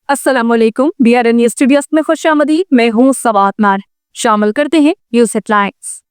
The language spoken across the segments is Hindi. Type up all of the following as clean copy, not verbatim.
अस्सलामुअलैकुम। BRN स्टूडियोज में खुश आमदीद। मैं हूँ सवात मार। शामिल करते हैं न्यूज हेडलाइंस।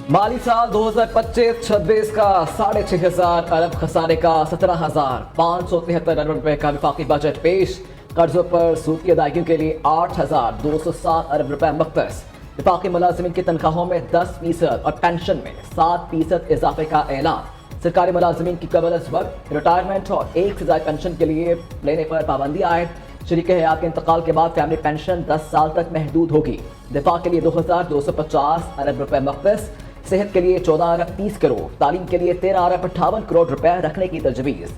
माली साल 2025-26 का 6,500 अरब खसारे का 17,573 अरब रुपए का विफाकी बजट पेश। कर्जों पर सूद की अदायगियों के लिए 8,207 अरब रुपए मुख्तस। विफाकी मुलाजिमिन की तनख्वाहों में 10% और पेंशन में 7% इजाफे का ऐलान। सरकारी मुलाजिमिन की कबल अज वक्त रिटायरमेंट और एक से ज्यादा पेंशन के लिए लेने पर पाबंदी आयद। शरीक हयात के इंतकाल के बाद फैमिली पेंशन 10 साल तक महदूद होगी। दिफा के लिए 2,250 अरब रुपए मुख्तस। सेहत के लिए 14 अरब 30 करोड़, तालीम के लिए 13 अरब 58 करोड़ रुपए रखने की तजवीज़।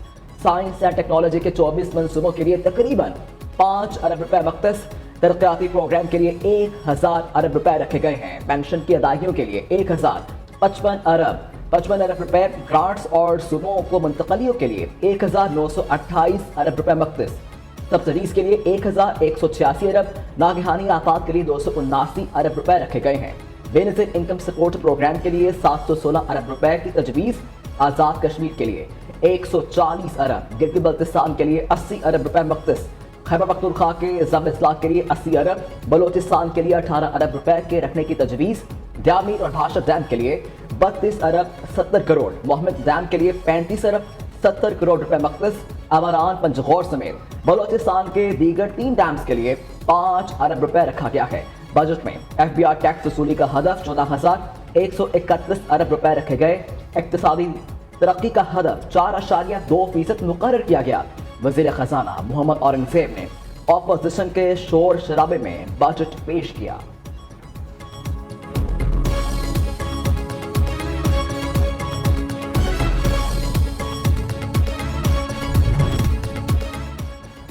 साइंस एंड टेक्नोलॉजी के 24 मनसूबों के लिए तकरीबन 5 अरब रुपए मुख्तस। तरक्याती प्रोग्राम के लिए 1,000 अरब रुपए रखे गए हैं। पेंशन की अदायगियों के लिए 1,055 अरब रुपए। ग्रांट्स और सूबों को मुंतकलियों के लिए 1,928 अरब रुपए मुख्तस। सब्सिडीज के लिए 1,186 अरब। नागहानी आफात के लिए 279 अरब रुपए रखे गए हैं। बेनिफिट इनकम सपोर्ट प्रोग्राम के लिए 716 अरब रुपए की तजवीज़। आज़ाद कश्मीर के लिए 140 अरब। गिलगित बल्तिस्तान के लिए 80 अरब रुपए मुख्तस। खैबर पख्तूनख्वा के ज़म-ए-इस्लाह के लिए 80 अरब। बलोचिस्तान के लिए 18 अरब रुपए के रखने की तजवीज़। ड्यामीर और भाषा डैम के लिए 32 अरब 70 करोड़। मोहम्मद डैम के लिए 35 अरब 70 करोड़ रुपए मुख्तस। अमरान पंजगौर समेत बलोचिस्तान के दीगर 3 डैम्स के लिए 5 अरब रुपए रखा गया है। बजट में FBI टैक्स वसूली का हदफ 14,131 अरब रुपए रखे गए। इक्तिसादी तरक्की का हदफ 4.2% मुकर्रर किया गया। वजीर खजाना मोहम्मद औरंगजेब ने ऑपोजिशन के शोर शराबे में बजट पेश किया।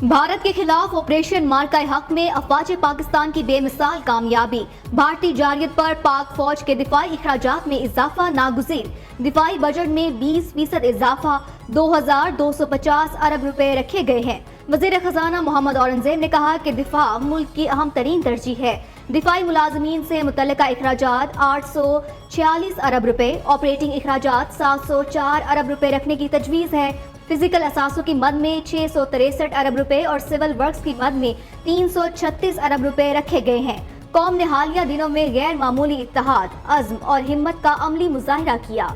भारत के खिलाफ ऑपरेशन मार्का हक में अफवाज पाकिस्तान की बेमिसाल कामयाबी। भारतीय जारियत पर पाक फौज के दिफाई अखराजात में इजाफा नागुज़ीर। दिफाई बजट में 20% इजाफा 2,250 अरब रुपए रखे गए हैं। वजीर खजाना मोहम्मद औरंगजेब ने कहा कि दिफा मुल्क की अहम तरीन तरजीह है। दिफाई मुलाजमीन से मुतल्लिका अखराजात 846 अरब रुपए, ऑपरेटिंग अखराजात 704 अरब रुपए रखने की तजवीज़ है। फिजिकल असासों की मद में 663 अरब रुपए और सिविल वर्क्स की मद में 336 अरब रुपए रखे गए हैं। कौम ने हालिया दिनों में गैर मामूली इत्तेहाद, अज़्म और हिम्मत का अमली मुजाहिरा किया।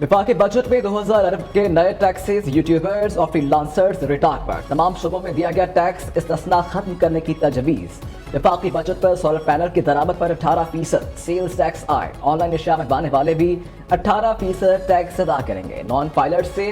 विफाकी बजट में 2000 अरब के नए टैक्सेस यूट्यूबर्स और फ्रीलांसर्स रिटार्ड पर तमाम शोबों में दिया गया टैक्स इस्तिस्ना खत्म करने की तजवीज़। विफाकी बजट पर सोलर पैनल की दरामद पर 18% सेल्स टैक्स आए। ऑनलाइन अशिया में बाने वाले भी 18% टैक्स अदा करेंगे। नॉन फाइलर्स से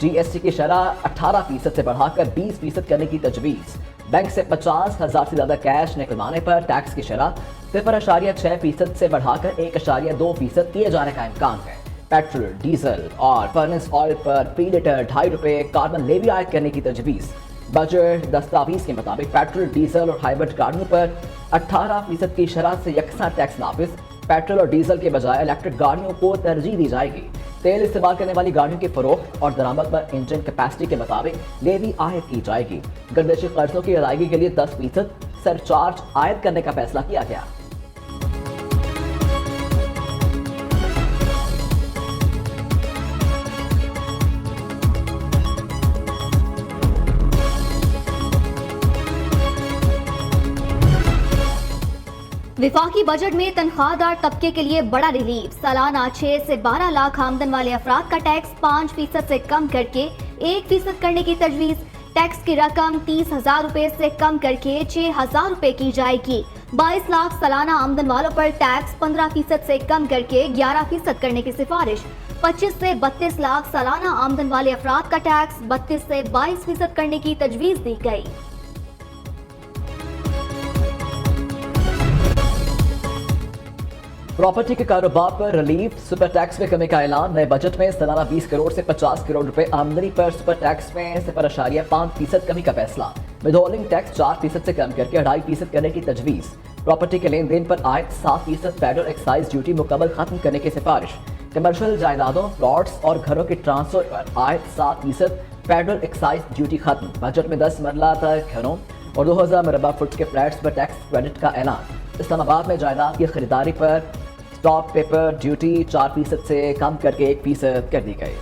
GST की शरह 18% से बढ़ाकर 20% करने की तजवीज़। बैंक से 50,000 से ज्यादा कैश निकलवाने पर टैक्स की शरह 0.6% से बढ़ाकर 1.2% किए जाने का इम्कान है। पेट्रोल, डीजल और फर्नेस ऑयल पर फी लीटर 2.5 रुपए कार्बन लेवी आयद करने की तजवीज़। बजट दस्तावेज के मुताबिक पेट्रोल, डीजल और हाइब्रिड गाड़ियों पर 18% की शरह से यकसा टैक्स नाफिज। पेट्रोल और डीजल के बजाय इलेक्ट्रिक गाड़ियों को तरजीह दी जाएगी। तेल इस्तेमाल करने वाली गाड़ियों की फरोख्त और दरामद पर इंजन कैपेसिटी के मुताबिक लेवी आयद की जाएगी। गर्देशी कर्जों की अदायगी के लिए 10% सरचार्ज आयद करने का फैसला किया गया। विफाकी बजट में तनख्वाहदार तबके के लिए बड़ा रिलीफ। सालाना 6 से 12 लाख आमदन वाले अफराद का टैक्स 5% से कम करके 1% करने की तजवीज़। टैक्स की रकम 30,000 रुपए से कम करके 6,000 रुपए की जाएगी। 22 लाख सालाना आमदन वालों पर टैक्स 15% से कम करके 11% करने की सिफारिश। 25 से 32 लाख सालाना आमदन वाले अफराद का टैक्स 32 से 22% करने की तजवीज़ दी गई। प्रॉपर्टी के कारोबार पर रिलीफ। सुपर टैक्स में कमी का ऐलान। नए बजट में सालाना 20 करोड़ से 50 करोड़ रुपए आमदनी पर सुपर टैक्स में 0.5% कमी का फैसला। विदहोल्डिंग टैक्स 4% से कम करके 2.5% करने की तजवीज़। प्रॉपर्टी के लेन देन पर आयद 7% फेडरल एक्साइज ड्यूटी मुकम्मल खत्म करने की सिफारिश। कमर्शियल जायदादों, प्लॉट्स और घरों के ट्रांसफर पर आयद 7% फेडरल एक्साइज ड्यूटी खत्म। बजट में 10 मरला तक घरों और 2000 मरबा फुट के फ्लैट्स पर टैक्स क्रेडिट का ऐलान। इस्लामाबाद में जायदाद की खरीदारी पर स्टॉक पेपर ड्यूटी 4% से कम करके 1% कर दी गई।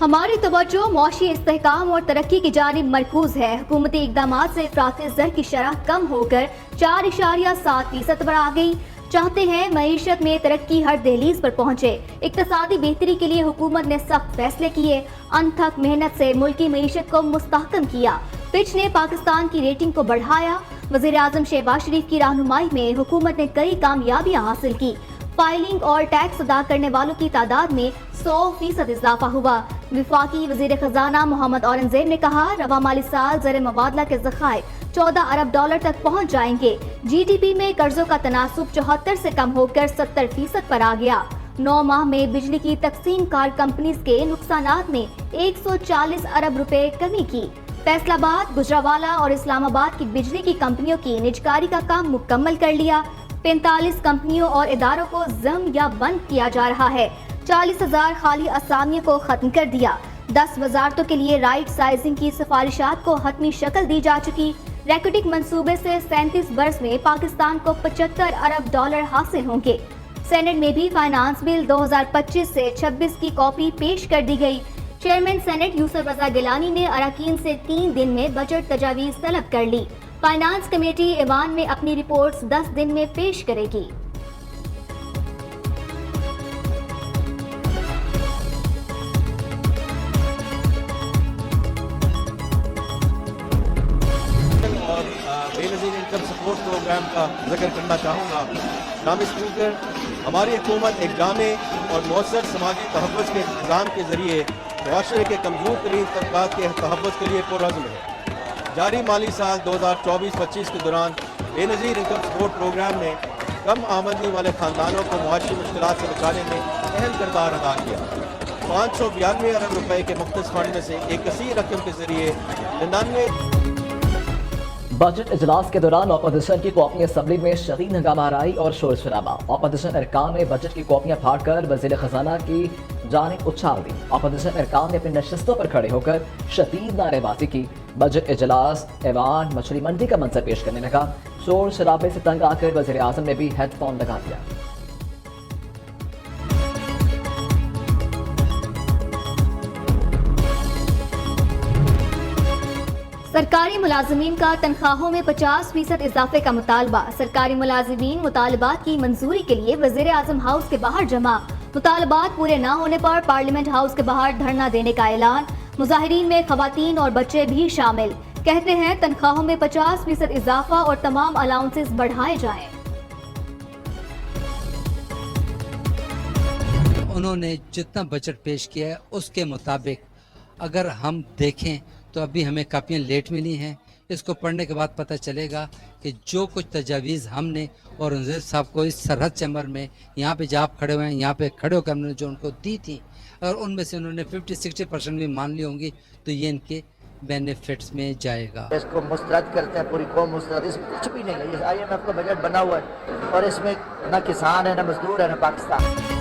हमारी तवज्जो मौशी इस्तेहकाम और तरक्की की जानिब मरकूज है। हुकूमती इकदाम से अफरात ज़र की शरह कम होकर 4.7% पर आ गई। चाहते हैं मईशत में तरक्की हर दहलीज पर पहुँचे। इक्तसादी बेहतरी के लिए हुकूमत ने सख्त फैसले किए। अनथक मेहनत से मुल्की मईशत को मुस्तहकम किया। फिच ने पाकिस्तान की रेटिंग को बढ़ाया। वज़ीर आज़म शहबाज शरीफ की रहनुमाई में हुकूमत ने कई कामयाबियाँ हासिल की। फाइलिंग और टैक्स अदा करने वालों की तादाद में 100% इजाफा हुआ। विफाकी वजीर खजाना मोहम्मद औरंगजेब ने कहा, रवा माली साल ज़र मुबादला के ज़खायर 14 अरब डॉलर तक पहुंच जाएंगे। GDP में कर्जों का तनासुब 74 से कम होकर 70% पर आ गया। 9 माह में बिजली की तकसीम कार कंपनीज के नुकसानात में 140 अरब रुपए कमी की। फैसलाबाद, गुजरावाला और इस्लामाबाद की बिजली की कंपनियों की निजकारी का काम मुकम्मल कर लिया। 45 कंपनियों और इदारों को जम या बंद किया जा रहा है। 40,000 खाली असामियों को खत्म कर दिया। 10 वजारतों के लिए राइट साइजिंग की सिफारिशात को हतमी शक्ल दी जा चुकी। रैकेटिक मंसूबे से 37 बरस में पाकिस्तान को 75 अरब डॉलर हासिल होंगे। सेनेट में भी फाइनेंस बिल 2025 से 26 की कॉपी पेश कर दी गई। चेयरमैन सेनेट यूसुफ रजा गिलानी ने अरकान से 3 दिन में बजट तजावीज तलब कर ली। फाइनेंस कमेटी ईवान में अपनी रिपोर्ट्स 10 दिन में पेश करेगी। बेनज़ीर इनकम सपोर्ट प्रोग्राम का जिक्र करना चाहूँगा। नाम स्पीकर, हमारी हुकूमत एक जामे और मौसर समाजी तहफ़्फ़ुज़ के इंतज़ाम के ज़रिए मुआशरे के कमज़ोर तरीन तबक़ात के तहफ़्फ़ुज़ के लिए पुरअज़्म है। जारी माली साल 2024-25 के दौरान बेनज़ीर इनकम सपोर्ट प्रोग्राम ने कम आमदनी वाले ख़ानदानों को मुआशी मुश्किलात से बचाने में अहम किरदार अदा किया। 592 अरब रुपए के मुख्तस फंड में से एक कसीर रकम के ज़रिए 99 बजट इजलास के दौरान अपोजिशन की कॉपी असम्बली में शदीद हंगामाराई और शोर शराबा। अपोजिशन अरकान ने बजट की कॉपियां फाड़कर वजीर खजाना की जानिब उछाल दी। अपोजिशन अरकान ने अपनी नशिस्तों पर खड़े होकर शदीद नारेबाजी की। बजट इजलास ऐवान मछली मंडी का मंजर पेश करने लगा। शोर शराबे से तंग आकर वजीर आजम ने भी हेडफोन लगा दिया। सरकारी मुलाजमीन का तनख्वाहों में 50% इजाफे का मुतालबा। सरकारी मुलाजमीन मुतालबात की मंजूरी के लिए वजीर आजम हाउस के बाहर जमा। मुतालबात पूरे न होने पर पार्लियामेंट हाउस के बाहर धरना देने का ऐलान। मुजाहिरीन में खवातीन और बच्चे भी शामिल। कहते हैं तनख्वाहों में 50% इजाफा और तमाम अलाउंसेस बढ़ाए जाएं। उन्होंने जितना बजट पेश किया है उसके मुताबिक अगर हम देखें तो अभी हमें कापियाँ लेट मिली हैं। इसको पढ़ने के बाद पता चलेगा कि जो कुछ तजावीज़ हमने और औरंगजेब साहब को इस सरहद चैम्बर में यहाँ पे जहाँ आप खड़े हुए हैं यहाँ पे खड़े होकर हमने जो उनको दी थी, अगर उनमें से उन्होंने 50-60% भी मान ली होंगी तो ये इनके बेनिफिट्स में जाएगा। इसको मुस्तरद करते हैं, पूरी कौम मुस्तरद, इसमें कुछ भी नहीं है। ये IMF का बजट बना हुआ है और इसमें न किसान है, न मजदूर है, न पाकिस्तान।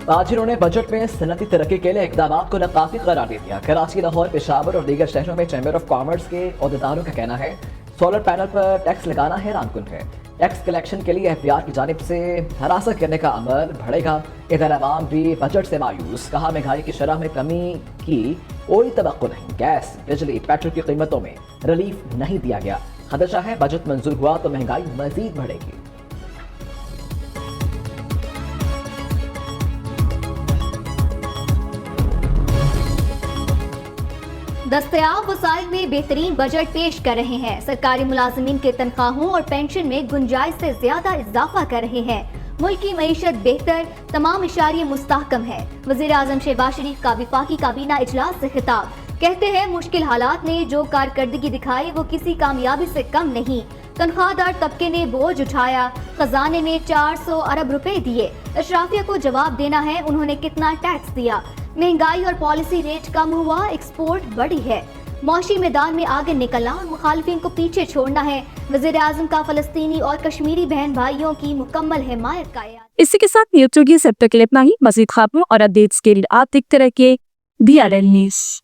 ताजिरों ने बजट में सनती तरक्की के लिए इकदाम को नाकाफी करार दे दिया। कराची, लाहौर, पेशावर और दीगर शहरों में चैम्बर ऑफ कॉमर्स के अहदेदारों का कहना है सोलर पैनल पर टैक्स लगाना हैरानकुन है। टैक्स कलेक्शन के लिए FBR की जानिब से हरासत करने का अमल बढ़ेगा। इधर अवाम भी बजट से मायूस। कहा महंगाई की शरह में कमी की कोई तवक्को नहीं। गैस, बिजली, पेट्रोल की कीमतों में रिलीफ नहीं दिया गया। खदशा है बजट मंजूर हुआ तो महंगाई मजीद बढ़ेगी। दस्तयाब वसाइल में बेहतरीन बजट पेश कर रहे हैं। सरकारी मुलाजमीन के तनख्वाहों और पेंशन में गुंजाइश से ज्यादा इजाफा कर रहे हैं। मुल्क की मईशत बेहतर, तमाम इशारे मुस्तहकम है। वजीर आजम शहबाज शरीफ का वफाकी काबीना इजलास से खिताब। कहते हैं मुश्किल हालात ने जो कारकर्दगी दिखाई वो किसी कामयाबी से कम नहीं। तनख्वाहदार तबके ने बोझ उठाया, खजाने में 400 अरब रुपए दिए। अशराफिया को जवाब देना है उन्होंने कितना टैक्स दिया। महंगाई और पॉलिसी रेट कम हुआ, एक्सपोर्ट बढ़ी है। मौशी मैदान में आगे निकलना और मुखालिफिन को पीछे छोड़ना है। वज़ीर आज़म का फ़लस्तीनी और कश्मीरी बहन भाइयों की मुकम्मल हिमायत का इसी के साथ न्यूज़ टू की सेक्टर के लिए इतना ही। मजीद खबरों और अपडेट्स के लिए आप देखते रहिए BRN न्यूज़।